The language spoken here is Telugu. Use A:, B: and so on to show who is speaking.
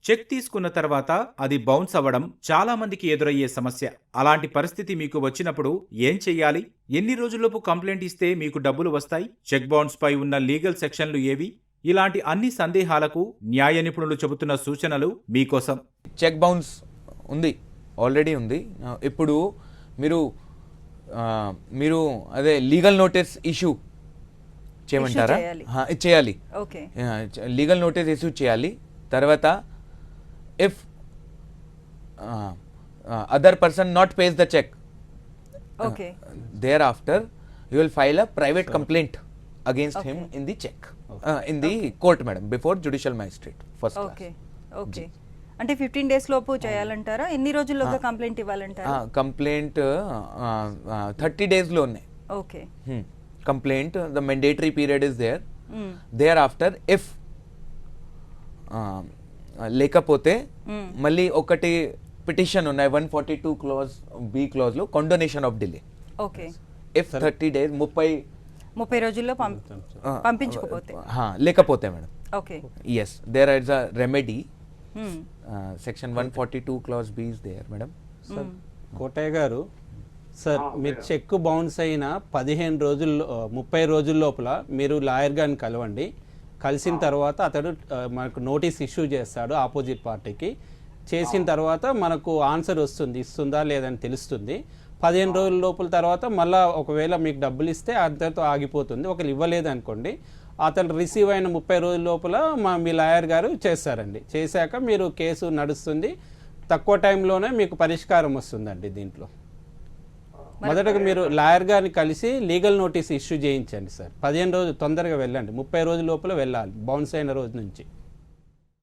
A: చెక్ తీసుకున్న తర్వాత అది బౌన్స్ అవ్వడం చాలా మందికి ఎదురయ్యే సమస్య. అలాంటి పరిస్థితి మీకు వచ్చినప్పుడు ఏం చెయ్యాలి? ఎన్ని రోజుల్లోపు కంప్లైంట్ ఇస్తే మీకు డబ్బులు వస్తాయి? చెక్ బౌన్స్ పై ఉన్న లీగల్ సెక్షన్లు ఏవి? ఇలాంటి అన్ని సందేహాలకు న్యాయ నిపుణులు చెబుతున్న సూచనలు మీకోసం.
B: చెక్ బౌన్స్ ఉంది, ఆల్రెడీ ఉంది. ఇప్పుడు మీరు అదే లీగల్ నోటీస్ ఇష్యూ చేయమంటారా? చేయాలి, లీగల్ నోటీస్ ఇష్యూ చేయాలి. తర్వాత if other person not pays the cheque, thereafter you will file a private complaint against him in the cheque in the court madam, before judicial magistrate first class.
C: అంటే 15 days లోపు చేయాలంటారా? ఎన్ని రోజుల్లోగా కంప్లైంట్ ఇవ్వాలంటారా?
B: కంప్లైంట్ 30 days లోనే.
C: Okay.
B: Complaint, the mandatory period is there. Thereafter, if లేకపోతే మళ్ళీ ఒకటి పిటిషన్ ఉన్నాయి 142 clause B clause లో condonation of delay.
C: Okay.
B: If 30 days
C: 30 రోజుల్లో పంపించకపోతే
B: లేకపోతే madam.
C: Okay.
B: Yes, there is a remedy. Section 142 clause B is there madam.
D: Sir Kotaiah garu, sir మీరు చెక్ బౌన్స్ అయిన 15 రోజుల్లో 30 రోజుల లోపల మీరు లాయర్ గారిని కలవండి. కలిసిన తర్వాత అతడు మనకు నోటీస్ ఇష్యూ చేస్తాడు ఆపోజిట్ పార్టీకి. చేసిన తర్వాత మనకు ఆన్సర్ వస్తుంది, ఇస్తుందా లేదని తెలుస్తుంది. 15 రోజుల లోపల తర్వాత మళ్ళీ ఒకవేళ మీకు డబ్బులు ఇస్తే అంతతో ఆగిపోతుంది. ఒకవేళ ఇవ్వలేదు అనుకోండి, అతను రిసీవ్ అయిన 30 రోజుల లోపల మీ లాయర్ గారు చేస్తారండి. చేశాక మీరు కేసు నడుస్తుంది, తక్కువ టైంలోనే మీకు పరిష్కారం వస్తుందండి. దీంట్లో మొదటగా మీరు లాయర్ గారిని కలిసి లీగల్ నోటీస్ ఇష్యూ చేయించండి సార్. 15 రోజులు తొందరగా వెళ్ళండి, 30 రోజుల లోపల వెళ్ళాలి బౌన్స్ అయిన రోజు నుంచి.